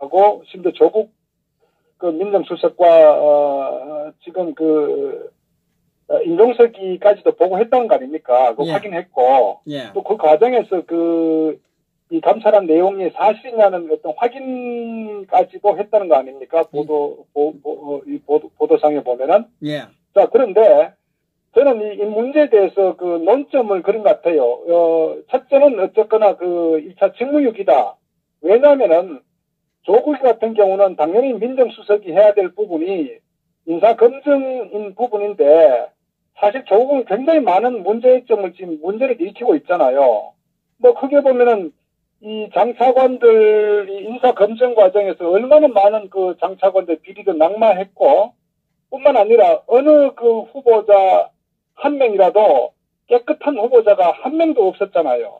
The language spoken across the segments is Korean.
하고 심지어 조국 그 민정수석과 지금 임종석이까지도 보고했다는 거 아닙니까? 그거 확인했고 또 그 과정에서 이 감찰한 내용이 사실이냐는 어떤 확인까지도 했다는 거 아닙니까? 보도상에 보면은. 자, 그런데 저는 이 문제에 대해서 그 논점을 그런 것 같아요. 첫째는 어쨌거나 1차 직무유기다. 왜냐면은 조국 같은 경우는 당연히 민정수석이 해야 될 부분이 인사검증인 부분인데 사실 조국은 굉장히 많은 문제점을 지금 문제를 일으키고 있잖아요. 뭐 크게 보면은 이 장차관들 인사검증 과정에서 얼마나 많은 그 장차관들 비리도 낙마했고 뿐만 아니라 어느 그 후보자 한 명이라도 깨끗한 후보자가 한 명도 없었잖아요.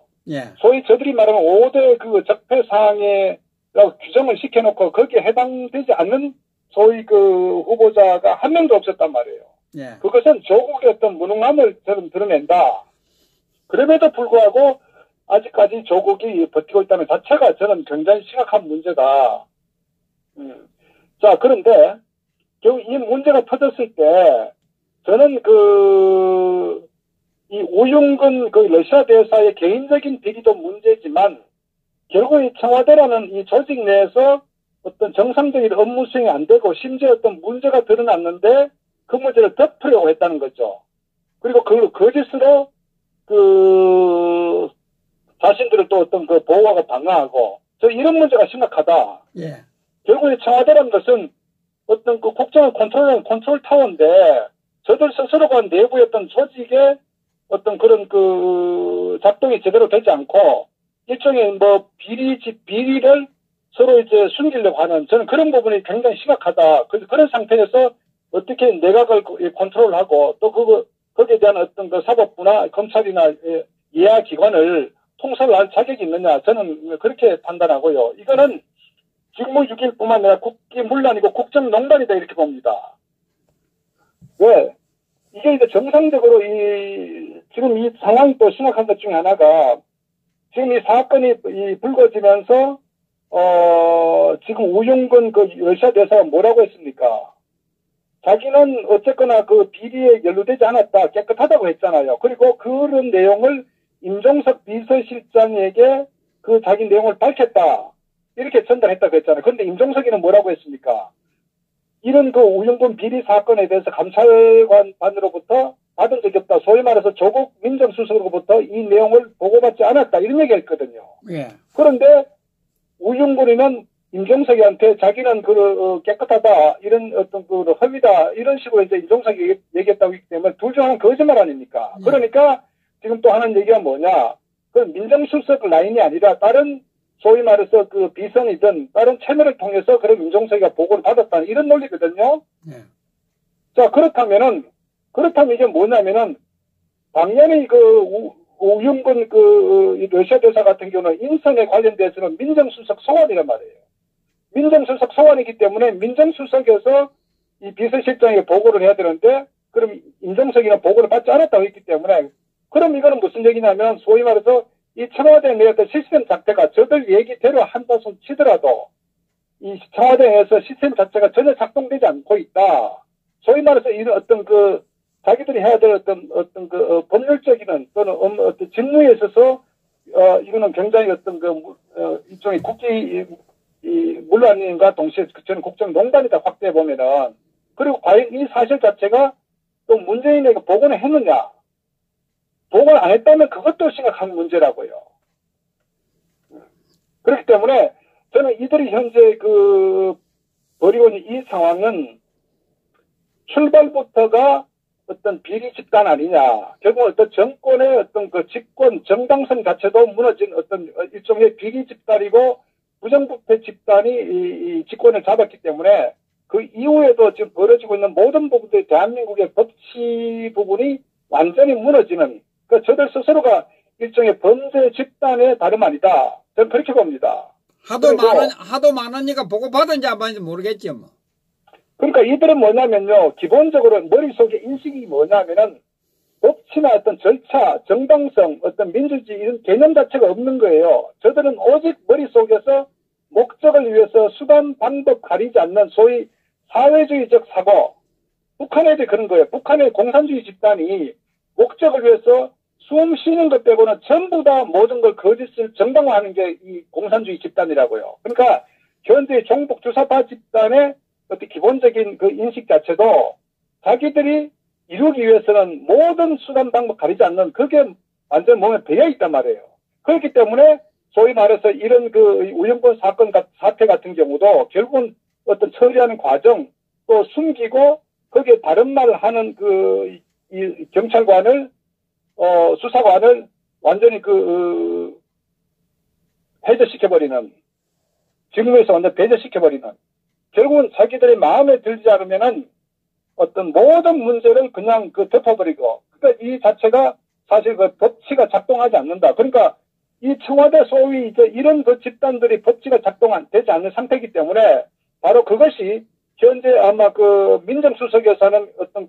소위 저들이 말하는 5대 그 적폐사항에 규정을 시켜놓고 거기에 해당되지 않는 소위 그 후보자가 한 명도 없었단 말이에요. 그것은 조국의 어떤 무능함을 저는 드러낸다. 그럼에도 불구하고 아직까지 조국이 버티고 있다는 자체가 저는 굉장히 심각한 문제다. 자, 그런데 결국 이 문제가 터졌을 때 저는 이 우윤근 러시아 대사의 개인적인 비리도 문제지만 결국 이 청와대라는 이 조직 내에서 어떤 정상적인 업무 수행이 안 되고 심지어 어떤 문제가 드러났는데 그 문제를 덮으려고 했다는 거죠. 그리고 그걸 거짓으로 자신들을 또 어떤 보호하고 방어하고 저 이런 문제가 심각하다. 결국 이 청와대라는 것은 어떤 국정을 컨트롤하는 컨트롤 타워인데 저들 스스로가 내부의 어떤 조직의 어떤 그런 작동이 제대로 되지 않고 일종의 뭐 비리를 서로 이제 숨기려고 하는 저는 그런 부분이 굉장히 심각하다. 그런 상태에서 어떻게 내각을 컨트롤하고 또 거기에 대한 어떤 사법부나 검찰이나 예하 기관을 통솔을 할 자격이 있느냐 저는 그렇게 판단하고요. 이거는 직무유기뿐만 아니라 국기문란이고 국정농단이다 이렇게 봅니다. 왜? 이게 이제 정상적으로 지금 이 상황이 또 심각한 것 중에 하나가 지금 이 사건이 불거지면서 지금 우윤근 러시아 대사가 뭐라고 했습니까? 자기는 어쨌거나 비리에 연루되지 않았다, 깨끗하다고 했잖아요. 그리고 그런 내용을 임종석 비서실장에게 자기 내용을 밝혔다. 이렇게 전달했다고 했잖아요. 그런데 임종석이는 뭐라고 했습니까? 이런 우윤근 비리 사건에 대해서 감찰관으로부터 받은 적이 없다. 소위 말해서 조국 민정수석으로부터 이 내용을 보고받지 않았다. 이런 얘기를 했거든요. 그런데 우윤근이는 임종석이한테 자기는 깨끗하다. 이런 어떤 허위다. 이런 식으로 이제 임종석이 얘기했다고 했기 때문에 둘 중 하나는 거짓말 아닙니까? 그러니까 지금 또 하는 얘기가 뭐냐. 민정수석 라인이 아니라 다른 소위 말해서 비선이든 다른 채널을 통해서 그런 임종석이가 보고를 받았다는 이런 논리거든요. 자, 그렇다면 이게 뭐냐면은 당연히 우윤근 러시아 대사 같은 경우는 인선에 관련돼서는 민정수석 소관이란 말이에요. 민정수석 소관이기 때문에 민정수석에서 이 비서실장에게 보고를 해야 되는데 그럼 임종석이는 보고를 받지 않았다고 했기 때문에 그럼 이거는 무슨 얘기냐면 소위 말해서 이 청와대 내의 어떤 시스템 자체가 저들 얘기대로 한다 손 치더라도 이 청와대에서 시스템 자체가 전혀 작동되지 않고 있다. 소위 말해서 이런 어떤 자기들이 해야 될 어떤 법률적인 또는 어떤 직무에 있어서 이거는 굉장히 어떤 일종의 문란인과 동시에 저는 국정농단이다 확대해 보면은 그리고 과연 이 사실 자체가 또 문재인에게 보고는 했느냐? 보고를 안 했다면 그것도 심각한 문제라고요. 그렇기 때문에 저는 이들이 현재 벌이고 있는 이 상황은 출발부터가 어떤 비리 집단 아니냐. 결국 어떤 정권의 어떤 집권 정당성 자체도 무너진 어떤 일종의 비리 집단이고 부정부패 집단이 이 집권을 잡았기 때문에 그 이후에도 지금 벌어지고 있는 모든 부분들이 대한민국의 법치 부분이 완전히 무너지는 저들 스스로가 일종의 범죄 집단의 다름 아니다. 저는 그렇게 봅니다. 하도 많으니까 보고받은지 안 받은지 모르겠죠, 뭐. 그러니까 이들은 뭐냐면요. 기본적으로 머릿속에 인식이 뭐냐면은 법치나 어떤 절차, 정당성, 어떤 민주주의 이런 개념 자체가 없는 거예요. 저들은 오직 머릿속에서 목적을 위해서 수단, 방법 가리지 않는 소위 사회주의적 사고, 북한에도 그런 거예요. 북한의 공산주의 집단이 목적을 위해서 숨 쉬는 것 빼고는 전부 다 모든 걸 거짓을 정당화하는 게 이 공산주의 집단이라고요. 그러니까 현재 종북 주사파 집단의 어떤 기본적인 그 인식 자체도 자기들이 이루기 위해서는 모든 수단 방법 가리지 않는 그게 완전 몸에 배어 있단 말이에요. 그렇기 때문에 소위 말해서 이런 그 우영권 사태 같은 경우도 결국은 어떤 처리하는 과정 또 숨기고 거기에 다른 말을 하는 이 경찰관을 수사관을 완전히 해제시켜버리는 직무에서 완전 배제시켜버리는 결국은 자기들의 마음에 들지 않으면은 어떤 모든 문제를 그냥 덮어버리고 그러니까 이 자체가 사실 법치가 작동하지 않는다. 그러니까 이 청와대 소위 이제 이런 집단들이 법치가 되지 않는 상태이기 때문에 바로 그것이 현재 아마 민정수석에서는 어떤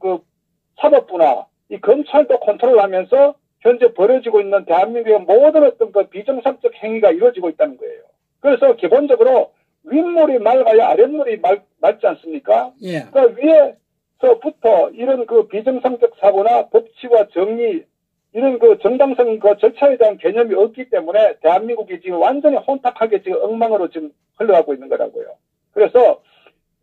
사법부나 이 검찰도 컨트롤하면서 현재 벌어지고 있는 대한민국의 모든 어떤 비정상적 행위가 이루어지고 있다는 거예요. 그래서 기본적으로 윗물이 맑아야 아랫물이 맑지 않습니까? 예. 그러니까 위에서부터 이런 비정상적 사고나 법치와 정의 이런 정당성 절차에 대한 개념이 없기 때문에 대한민국이 지금 완전히 혼탁하게 지금 엉망으로 지금 흘러가고 있는 거라고요. 그래서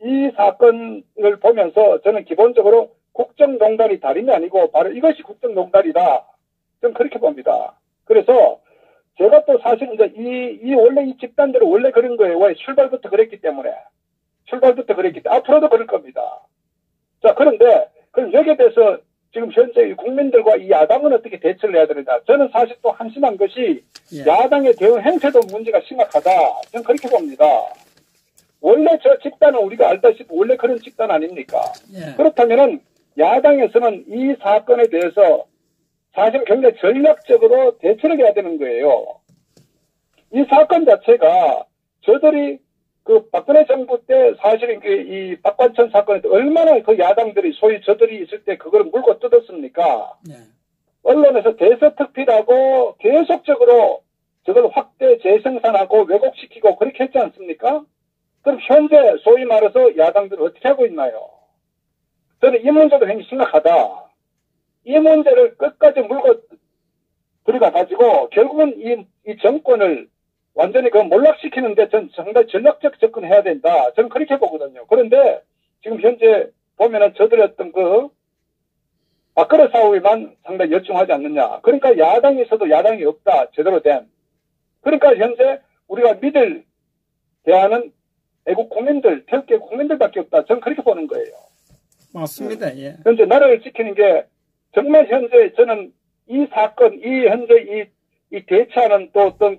이 사건을 보면서 저는 기본적으로 국정농단이 다름이 아니고 바로 이것이 국정농단이다. 저는 그렇게 봅니다. 그래서 제가 또 사실 이제 원래 이 집단들은 원래 그런 거예요. 왜? 출발부터 그랬기 때문에. 앞으로도 그럴 겁니다. 자, 그런데 그럼 여기에 대해서 지금 현재 국민들과 이 야당은 어떻게 대처를 해야 되느냐. 저는 사실 또 한심한 것이 야당의 대응 행태도 문제가 심각하다. 저는 그렇게 봅니다. 원래 저 집단은 우리가 알다시피 원래 그런 집단 아닙니까? 그렇다면은 야당에서는 이 사건에 대해서 사실 굉장히 전략적으로 대처를 해야 되는 거예요. 이 사건 자체가 저들이 박근혜 정부 때 사실은 이 박관천 사건에 얼마나 야당들이 소위 저들이 있을 때 그걸 물고 뜯었습니까? 언론에서 대서특필하고 계속적으로 저걸 확대 재생산하고 왜곡시키고 그렇게 했지 않습니까? 그럼 현재 소위 말해서 야당들은 어떻게 하고 있나요? 저는 이 문제도 굉장히 심각하다. 이 문제를 끝까지 물고 들어가 가지고 결국은 이 정권을 완전히 몰락시키는데 전 상당히 전략적 접근해야 된다. 저는 그렇게 보거든요. 그런데 지금 현재 보면은 저들의 어떤 밥그릇 싸움에만 상당히 열중하지 않느냐. 그러니까 야당이 있어도 야당이 없다. 제대로 된. 그러니까 현재 우리가 믿을 대안은 애국 국민들, 태극기 국민들밖에 없다. 저는 그렇게 보는 거예요. 맞습니다. 예. 현재 나라를 지키는 게 정말 현재 저는 이 사건, 현재 이 대처하는 또 어떤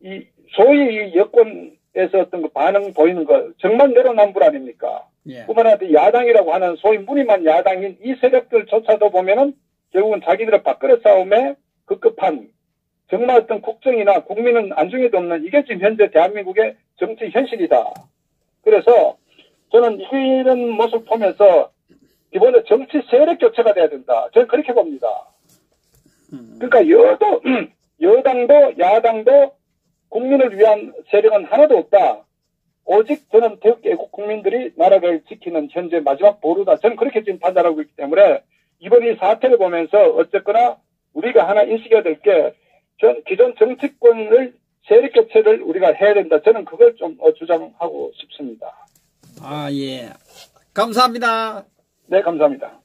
이 소위 이 여권에서 어떤 반응 보이는 거 정말 내로남불 아닙니까? 예. 뿐만 아니라 야당이라고 하는 소위 무늬만 야당인 이 세력들조차도 보면은 결국은 자기들의 밥그릇 싸움에 급급한 정말 어떤 국정이나 국민은 안중에도 없는 이게 지금 현재 대한민국의 정치 현실이다. 그래서 저는 이런 모습을 보면서 이번에 정치 세력 교체가 돼야 된다. 저는 그렇게 봅니다. 그러니까 여당도 야당도 국민을 위한 세력은 하나도 없다. 오직 저는 태극기 애국 국민들이 나라를 지키는 현재 마지막 보루다. 저는 그렇게 지금 판단하고 있기 때문에 이번 이 사태를 보면서 어쨌거나 우리가 하나 인식해야 될 게 기존 정치권을 세력 교체를 우리가 해야 된다. 저는 그걸 좀 주장하고 싶습니다. 아, 예. 감사합니다. 네, 감사합니다.